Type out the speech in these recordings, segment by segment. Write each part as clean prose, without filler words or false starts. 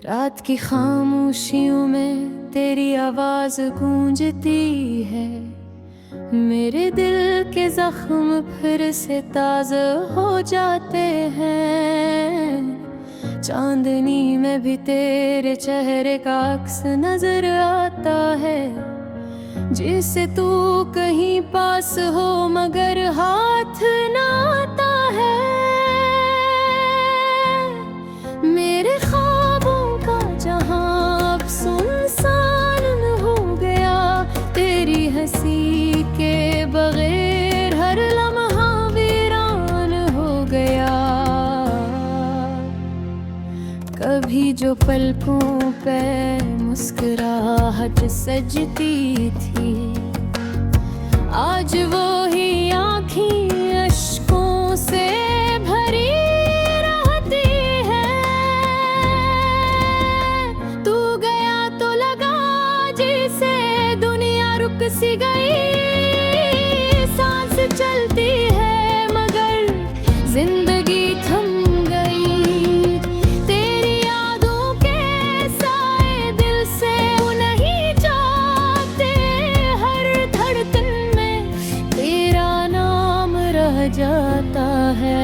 रात की खामोशियों में तेरी आवाज गूंजती है। मेरे दिल के जख्म फिर से ताज़ा हो जाते हैं। चांदनी में भी तेरे चेहरे का अक्स नजर आता है। जिसे तू कहीं पास हो मगर हाथ ना आता है। मेरे ख्वाबों का जहां अब सुनसान हो गया। तेरी हंसी के बगैर हर लम्हा वीरान हो गया। कभी जो पलकों पे मुस्कुराहट सजती थी, आज वो ही आँखें अश्कों से भरी रहती है। तू गया तो लगा जैसे दुनिया रुक सी गई। सांस चलती है मगर जिंदगी थम गई। तेरी यादों के साए दिल से नहीं जाते। हर धड़कन में तेरा नाम रह जाता है।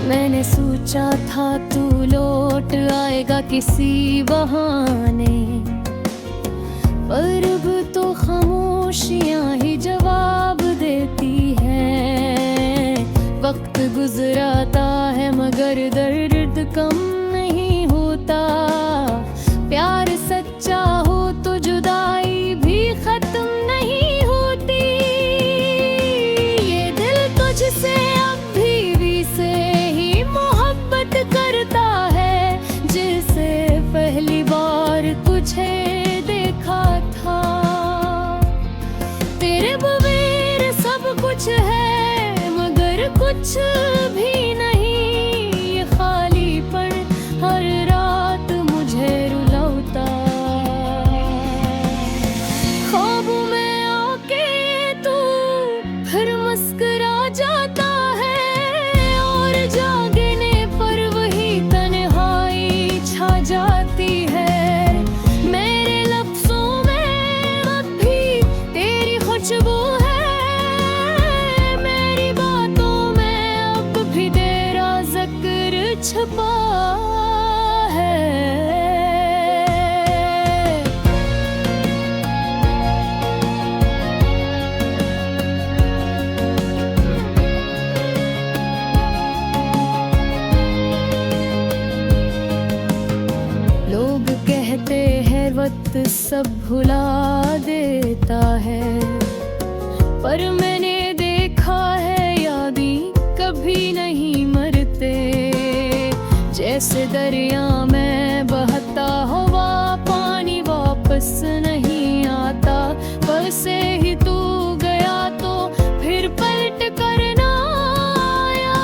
मैंने सोचा था तू लौट आएगा किसी बहाने, पर अब तो खामोशियां ही जवाब देती हैं। वक्त गुजराता है मगर दर्द कम नहीं होता। प्यार सच्चा हो तो जुदाई भी खत्म नहीं होती। ये दिल तुझसे अब भी से ही मोहब्बत करता है। जिसे पहली बार तुझे देखा था। तेरे बगैर सब कुछ है मगर कुछ भी नहीं। ये खालीपन हर रात मुझे रुलाता। ख्वाबों में आके तू फिर मुस्कुरा जाता है। और जागने पर वही तन्हाई छा जाती है। मेरे लफ्ज़ों में अब भी तेरी खुशबू है। मेरी बातों में अब भी तेरा जिक्र छुपा है। लोग कहते हैं वक्त सब भुला देता है, पर मैंने देखा है यादें कभी नहीं मरते। जैसे दरिया में बहता हुआ पानी वापस नहीं आता। वैसे ही तू गया तो फिर पलट कर ना आया।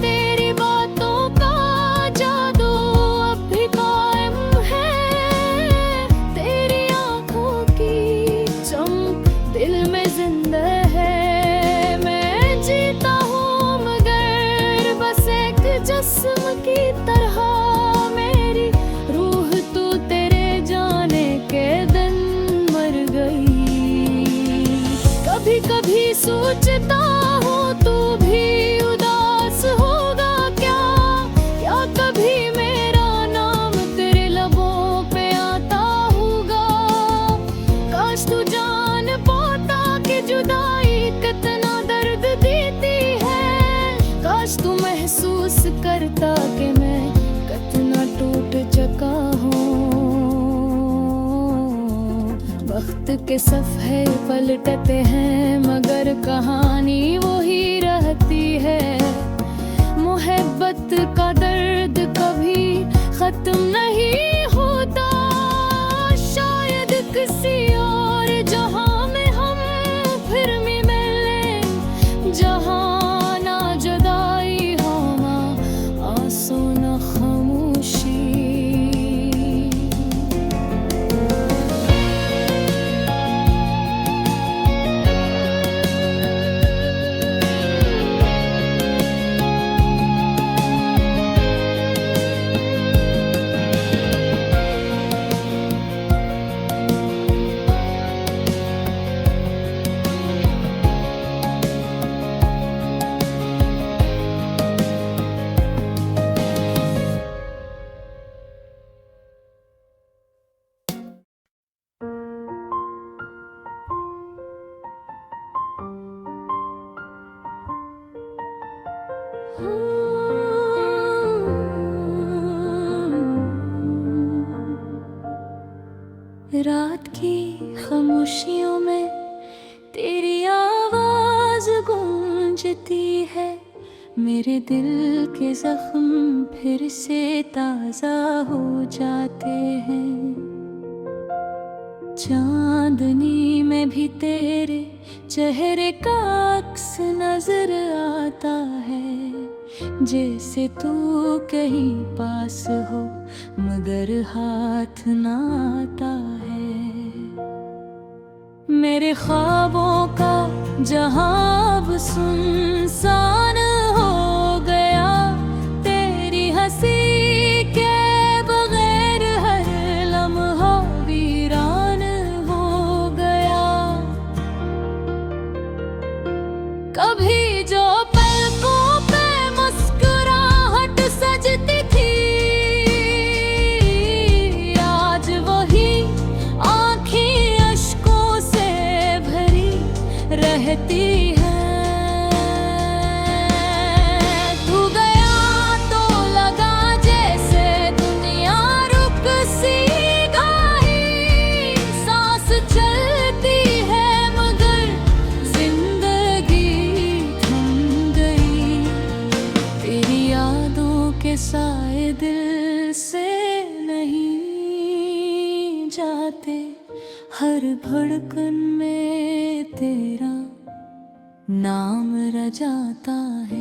तेरी बातों का जादू अब भी कायम है। तेरी आंखों की चमक दिल में जिंदा है। मैं जीता हूँ मगर बस एक जिस्म की तरह। मेरी रूह तो तेरे जाने के दिन मर गई। कभी कभी सोचता हूँ तू भी उदास होगा क्या। क्या कभी मेरा नाम तेरे लबों पे आता होगा। काश तू जान पाता कि जुदाई कितना दर्द देती है। काश तू महसूस करता कि मैं कितना टूट चुका हूँ। वक्त के सफ़े पलटते हैं मगर कहानी वही रहती है। मोहब्बत का दर्द कभी खत्म नहीं होता। शायद किसी और जहां में हम फिर मिलें। जहां ना जुदाई हो ना आंसू ना खामोशी। रात की खामोशियों में तेरी आवाज गूंजती है, मेरे दिल के जख्म फिर से ताजा हो जाते हैं। चांदनी में भी तेरे चेहरे का अक्स नजर आता है, जैसे तू कहीं पास हो मगर हाथ ना आता है। मेरे ख्वाबों का जहां अब सुनसान हो गया, तेरी हंसी के बगैर हर लम्हा वीरान हो गया। कभी जो पलकों पे मुस्कुराहट सजती थी, आज वही आँखें अश्कों से भरी रहती है। तू गया तो लगा जैसे दुनिया रुक सी गई, सांस चलती है मगर जिंदगी थम गई। तेरी यादों के साए दिल से नहीं जाते, हर धड़कन में तेरा नाम रचाता है।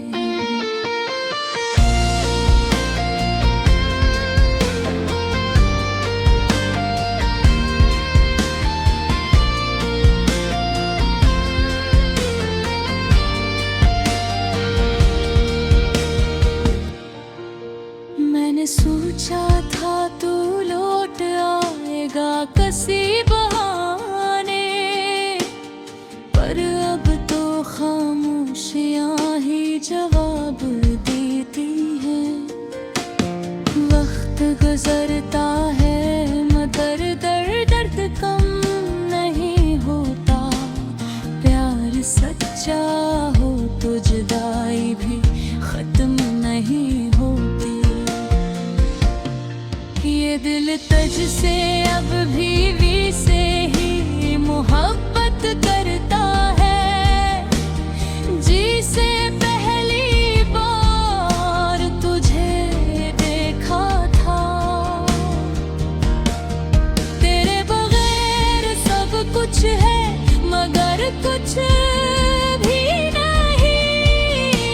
मैंने सोचा था तू लौट आएगा किसी बहाने, पर अब तो खामोशियां ही जवाब देती हैं। वक्त गुजरता है मगर दर्द कम नहीं होता, प्यार सच्चा हो तो जुदाई भी खत्म नहीं होती। ये दिल तुझसे अब भी से ही मोहब्बत करता है, जी से पहली बार तुझे देखा था। तेरे बगैर सब कुछ है मगर कुछ भी नहीं,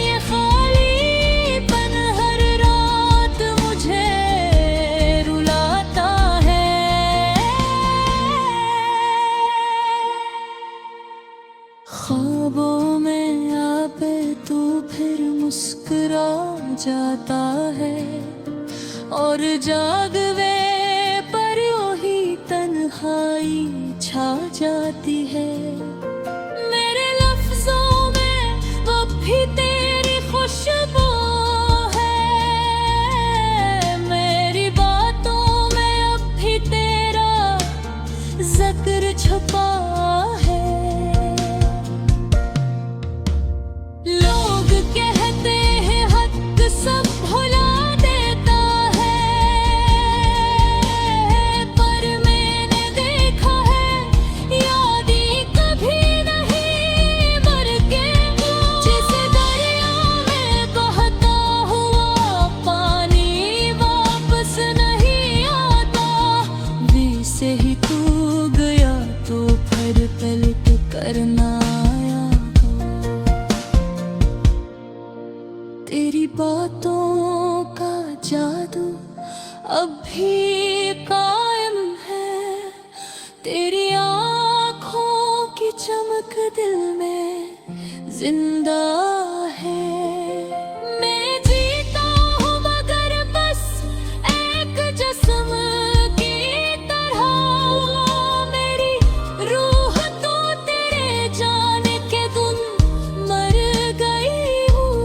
ये खालीपन हर रात मुझे रुलाता है। ख्वाबों में आके तू फिर मुस्कुरा जाता है, और जागवे पर वही तन्हाई छा जाती है। मेरे लफ्जों में वो भी तेरी खुशबू है, मेरी बातों में अब भी तेरा जिक्र छुपा है। लोग कहते हैं हक सब भुला देता है, पर मैंने देखा है यादें कभी नहीं मर के। जैसे दरिया में बहता हुआ पानी वापस नहीं आता, वैसे ही तू गया तो फिर पलट करना आया। तेरी बातों का जादू अब भी कायम है, तेरी आँखों की चमक दिल में जिंदा है। मैं जीता हूँ मगर बस एक जिस्म की तरह, मेरी रूह तो तेरे जाने के दिन मर गई हूँ।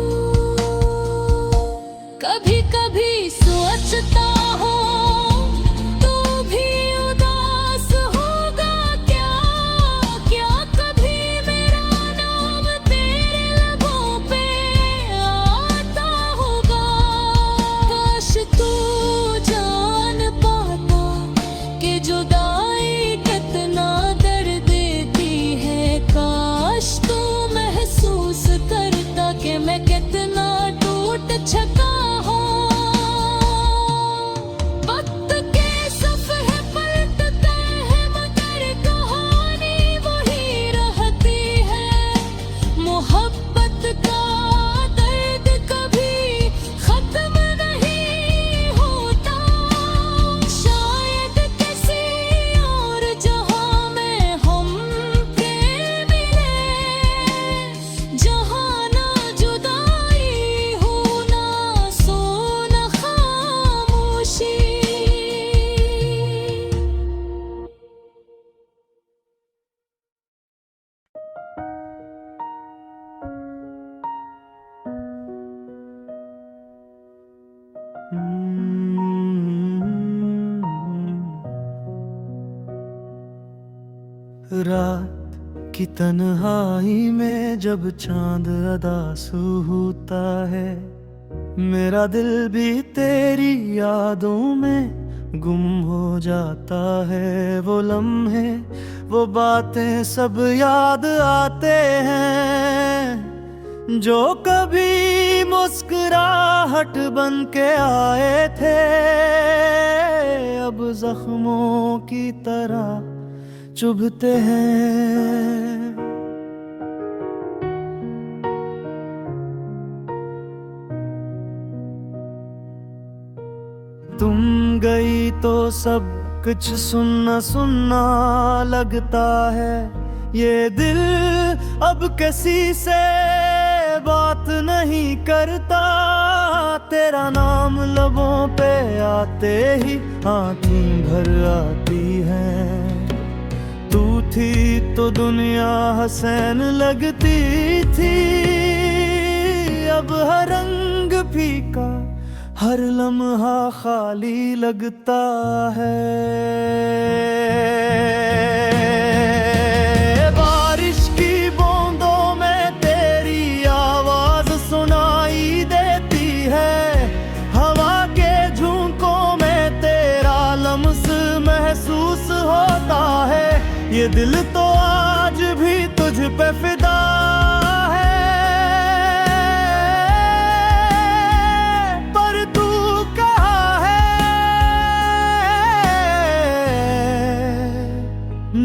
कभी कभी सोचता हूँ तू भी उदास होगा क्या, क्या कभी मेरा नाम तेरे लबों रात की तन्हाई में जब चांद अदास होता है, मेरा दिल भी तेरी यादों में गुम हो जाता है। वो लम्हे, वो बातें सब याद आते हैं जो कभी मुस्कुराहट बन के आए थे, अब जख्मों की तरह चुभते हैं। तुम गई तो सब कुछ सुनना सुनना लगता है। ये दिल अब किसी से बात नहीं करता। तेरा नाम लबों पे आते ही आंखें भर आती हैं। तू थी तो दुनिया हसीन लगती थी, अब हर रंग फीका, हर लम्हा खाली लगता है। बारिश की बूंदों में तेरी आवाज सुनाई देती है। हवा के झोंकों में तेरा लम्स महसूस होता है। ये दिल तो आज भी तुझ पे फिदा है, पर तू कहाँ है?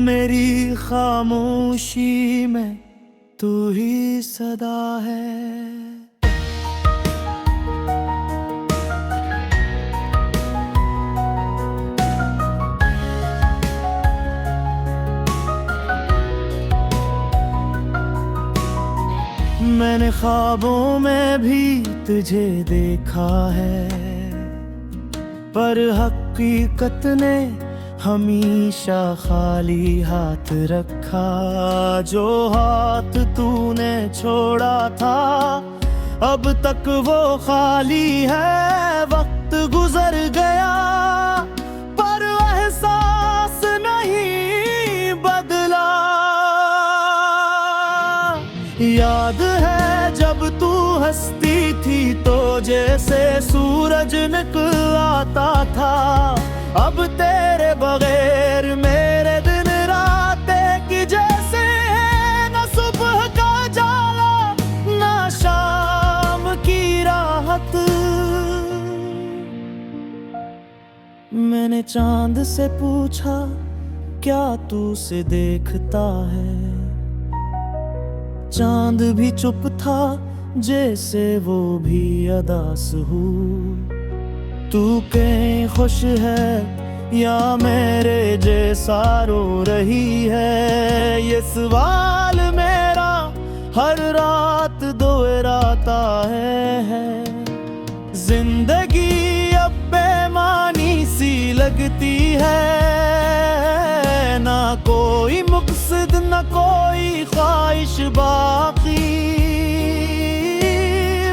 मेरी खामोशी में तू ही सदा है। मैंने ख्वाबों में भी तुझे देखा है, पर हकीकत ने हमेशा खाली हाथ रखा। जो हाथ तूने छोड़ा था अब तक वो खाली है। वक्त गुजर गया पर एहसास नहीं बदला। याद है जब तू हंसती थी तो जैसे सूरज निकल आता था। अब तेरे बगैर मेरे दिन रात की जैसे है, न सुबह का जाला न शाम की राहत। मैंने चांद से पूछा क्या तू उसे देखता है। चांद भी चुप था जैसे वो भी अदास हो। तू कहीं खुश है या मेरे जैसा रो रही है, ये सवाल मेरा हर रात दोहराता है। जिंदगी अब बेमानी सी लगती है, ना कोई मकसद ना कोई ख्वाहिश बाकी।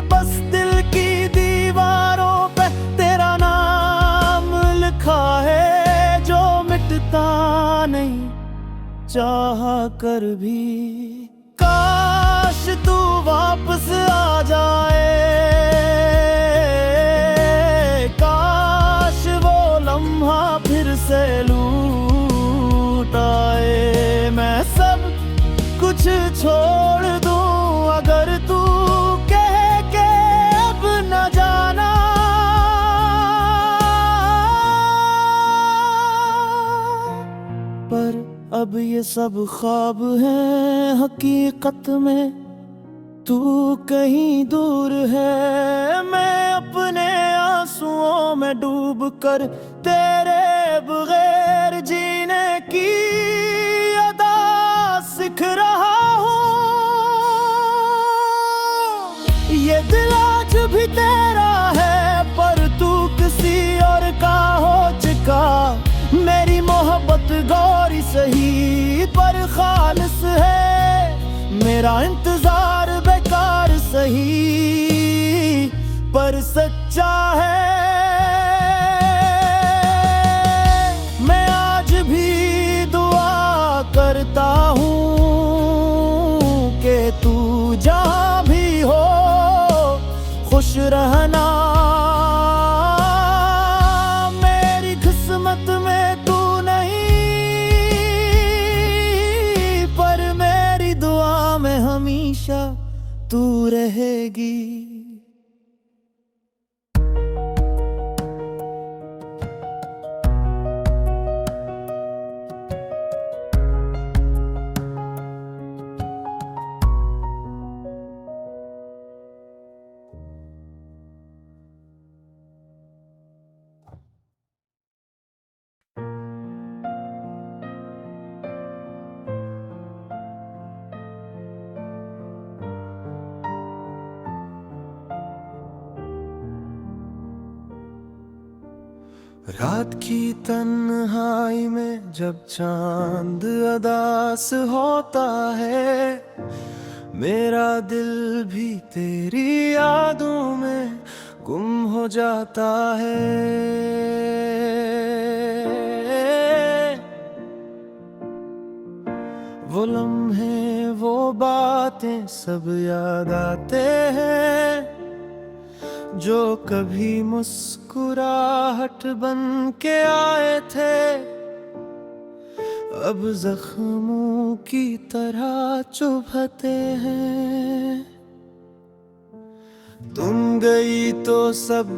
बस दिल की दीवारों पे तेरा नाम लिखा है, जो मिटता नहीं चाहा कर भी। काश तू वापस आ जाए, काश वो लम्हा फिर से लूट आए। मैं सब कुछ छोड़ दूं अगर तू कहे के अब न जाना। पर अब ये सब ख्वाब हैं, हकीकत में तू कहीं दूर है। मैं अपने आंसुओं में डूब कर तेरे बगैर जीने की अदा सीख रहा हूँ। ये दिल आज भी तेरा है पर तू किसी और का हो चुका। मेरी मोहब्बत गौरी सही पर खालिस है, मेरा इंतजार बेकार सही पर सच्चा है। मैं आज भी दुआ करता रहना। मेरी किस्मत में तू नहीं, पर मेरी दुआ में हमेशा तू रहेगी। रात की तन्हाई में जब चांद अदास होता है, मेरा दिल भी तेरी यादों में गुम हो जाता है। वो लम्हे वो बातें सब याद आते हैं, जो कभी मुस्कुराहट बन के आए थे, अब जख्मों की तरह चुभते हैं। तुम गई तो सब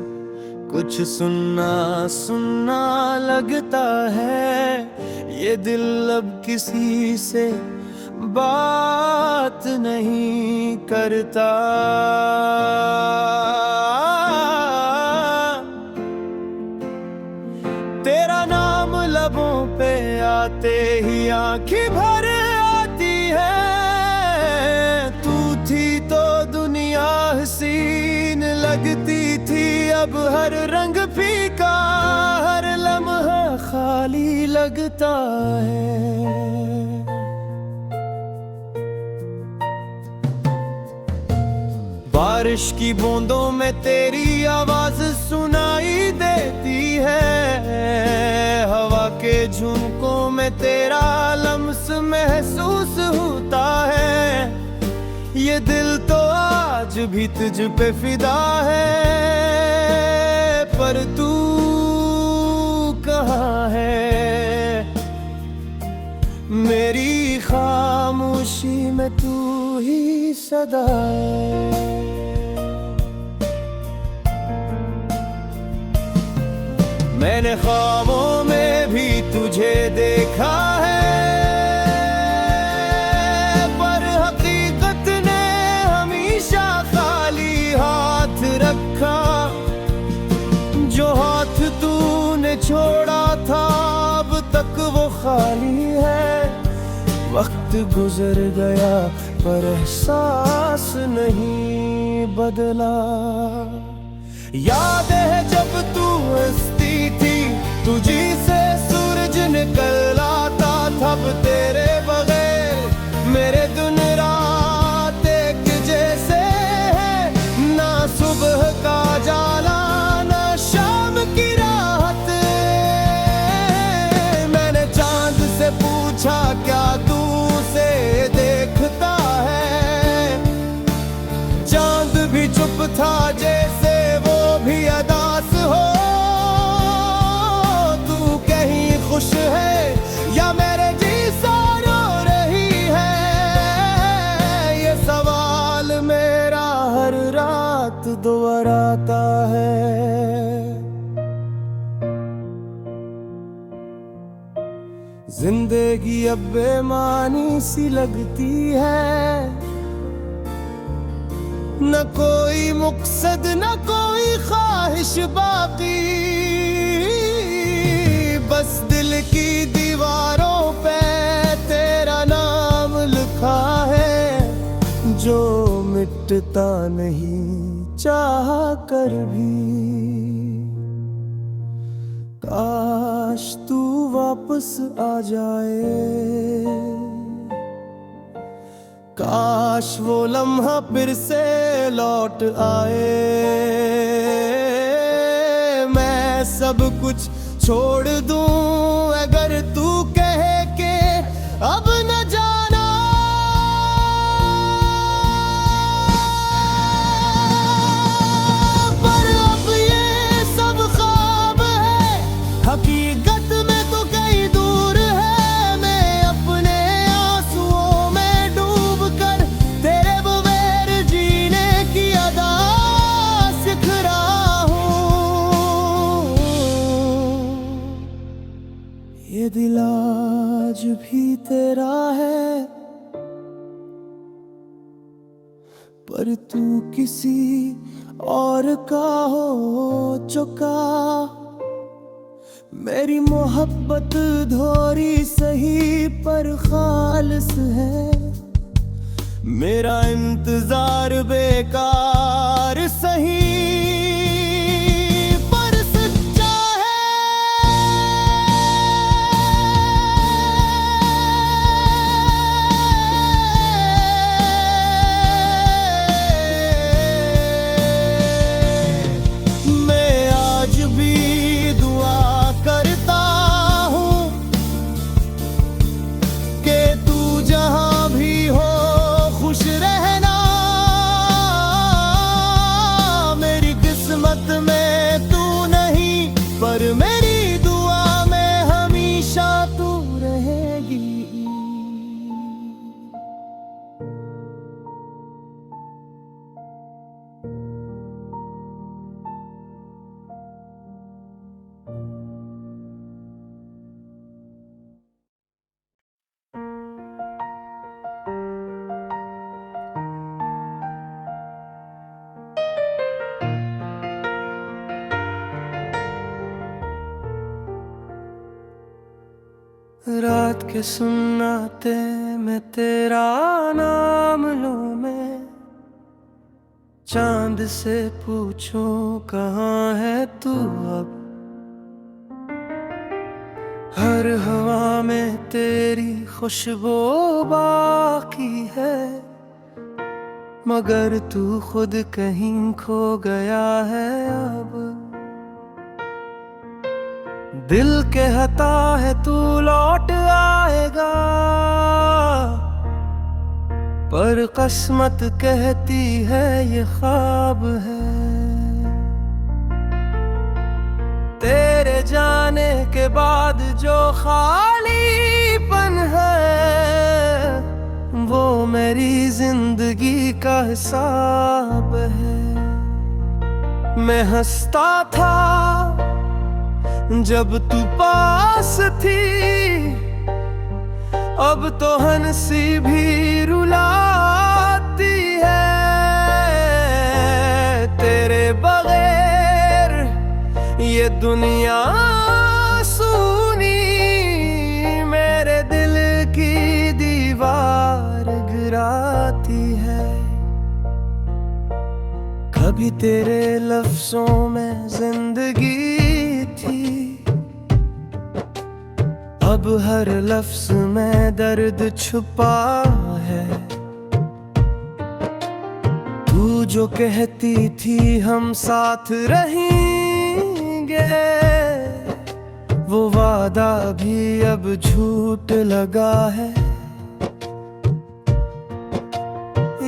कुछ सुन्ना सुन्ना लगता है, ये दिल अब किसी से बात नहीं करता। तेरा नाम लबों पे आते ही आंखें भर आती है। तू थी तो दुनिया हसीन लगती थी, अब हर रंग फीका, हर लम्हा खाली लगता है। बारिश की बूंदों में तेरी आवाज सुनाई देती है, हवा के झुमकों में तेरा लम्स महसूस होता है। ये दिल तो आज भी तुझ पे फिदा है, पर तू कहाँ है? मेरी खामोशी में तू ही सदा है। मैंने ख्वाबों में भी तुझे देखा है, पर हकीकत ने हमेशा खाली हाथ रखा। जो हाथ तूने छोड़ा था अब तक वो खाली है। वक्त गुजर गया पर एहसास नहीं बदला। याद है जब तू हंसती थी, तुझी से सूरज निकल आता, तब तेरे बगैर मेरे दिन रात एक जैसे है। ना सुबह का जाला ना शाम की रात। मैंने चांद से पूछा क्या तू उसे देखता है, चांद भी चुप था जैसे वो भी अदास हो। तू कहीं खुश है या मेरे जैसा रो रही है, ये सवाल मेरा हर रात दोहराता है। जिंदगी अब बेमानी सी लगती है, न कोई मकसद न कोई ख्वाहिश बाकी। बस दिल की दीवारों पे तेरा नाम लिखा है, जो मिटता नहीं चाह कर भी। काश तू वापस आ जाए, काश वो लम्हा फिर से लौट आए। मैं सब कुछ छोड़ दूं अगर तू कहे के अब न जाना। आज भी तेरा है, पर तू किसी और का हो चुका। मेरी मोहब्बत थोड़ी सही पर खालिस है, मेरा इंतजार बेकार सही पर सच्चा है। मैं आज भी दुआ करता हूँ कि तू जहाँ भी हो खुश रहना। मेरी किस्मत में तू नहीं, पर मेरी दुआ में हमेशा तू रहेगी। रात के सुनाते मैं तेरा नाम लूं, मैं चांद से पूछूं कहाँ है तू अब। हर हवा में तेरी खुशबू बाकी है, मगर तू खुद कहीं खो गया है अब। दिल कहता है तू लौट आएगा, पर किस्मत कहती है ये ख्वाब है। तेरे जाने के बाद जो खालीपन है, वो मेरी जिंदगी का हिसाब है। मैं हंसता था जब तू पास थी, अब तो हंसी भी रुलाती है। तेरे बगैर ये दुनिया सुनी, मेरे दिल की दीवार गिराती है। कभी तेरे लफ्जों में जिंदगी थी, अब हर लफ्ज में दर्द छुपा है। तू जो कहती थी हम साथ रहेंगे, वो वादा भी अब झूठ लगा है।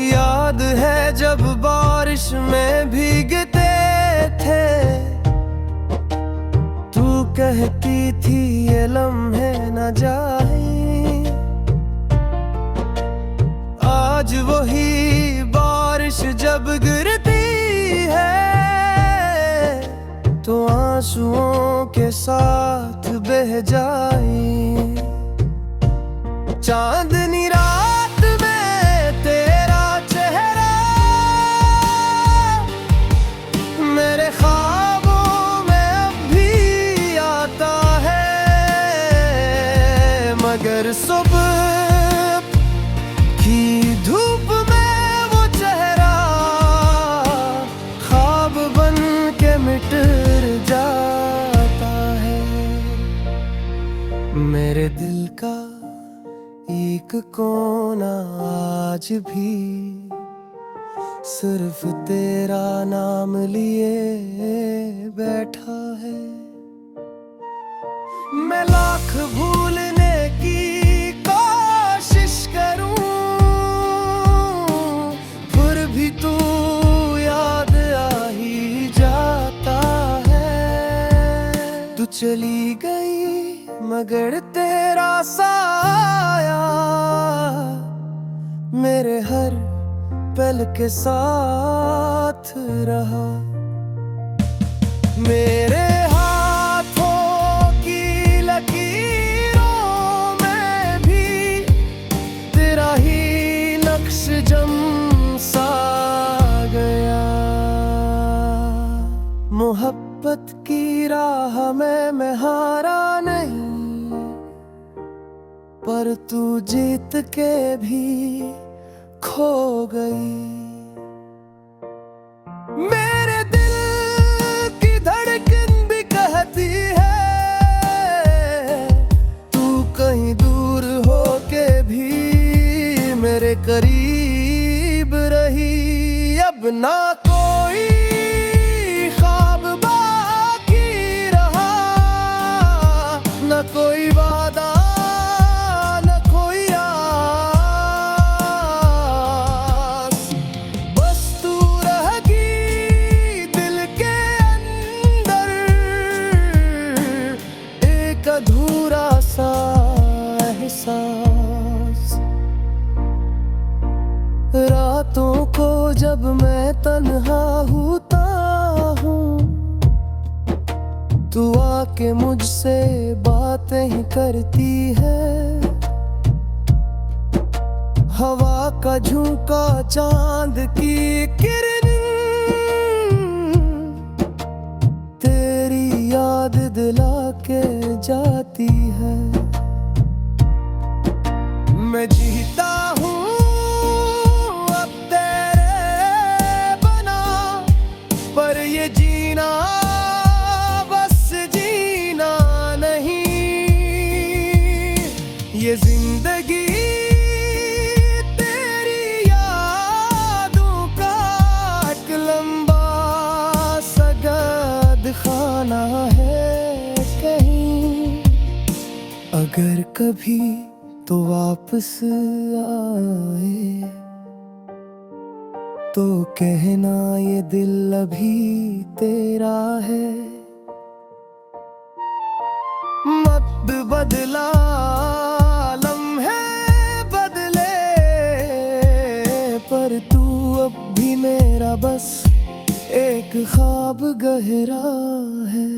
याद है जब बारिश में भीगते थे, तू कहती थी ये लम्हे न जाए। आज वही बारिश जब गिरती है, तो आंसुओं के साथ बह जाए। चांदनी रात में तेरा चेहरा मेरे ख्वाबों में अब भी आता है, मगर सुबह की धूप में वो चेहरा ख्वाब बन के मिट जाता है। मेरे दिल का एक कोना आज भी सिर्फ तेरा नाम लिए बैठा है। मैं लाख भूलने की कोशिश करूं, फिर भी तू याद आ ही जाता है। तू चली गई मगर तेरा साया मेरे हर पल के साथ रहा। मेरे हाथों की लकीरों पर तू जीत के भी खो गई। मेरे दिल की धड़कन भी कहती है तू कहीं दूर हो के भी मेरे करीब रही। अब ना कोई ख्वाब बाकी रहा, न कोई वादा, न कोई आस। बस तू रहेगी दिल के अंदर, एक अधूरा सा एहसास। रातों को जब मैं तन्हा होता हूँ, तू आके मुझसे बातें ही करती है। हवा का झोंका, चांद की किरण, तेरी याद दिला के जाती है। मैं जीता हूँ अब तेरे बना, पर ये जीना बस जीना नहीं। ये जिंदगी तेरी यादों का एक लंबा सगद खाना है कहीं। अगर कभी तो वापस आए तो कहना ये दिल अभी तेरा है। मत बदला लम्हे बदले, पर तू अब भी मेरा बस एक ख्वाब गहरा है।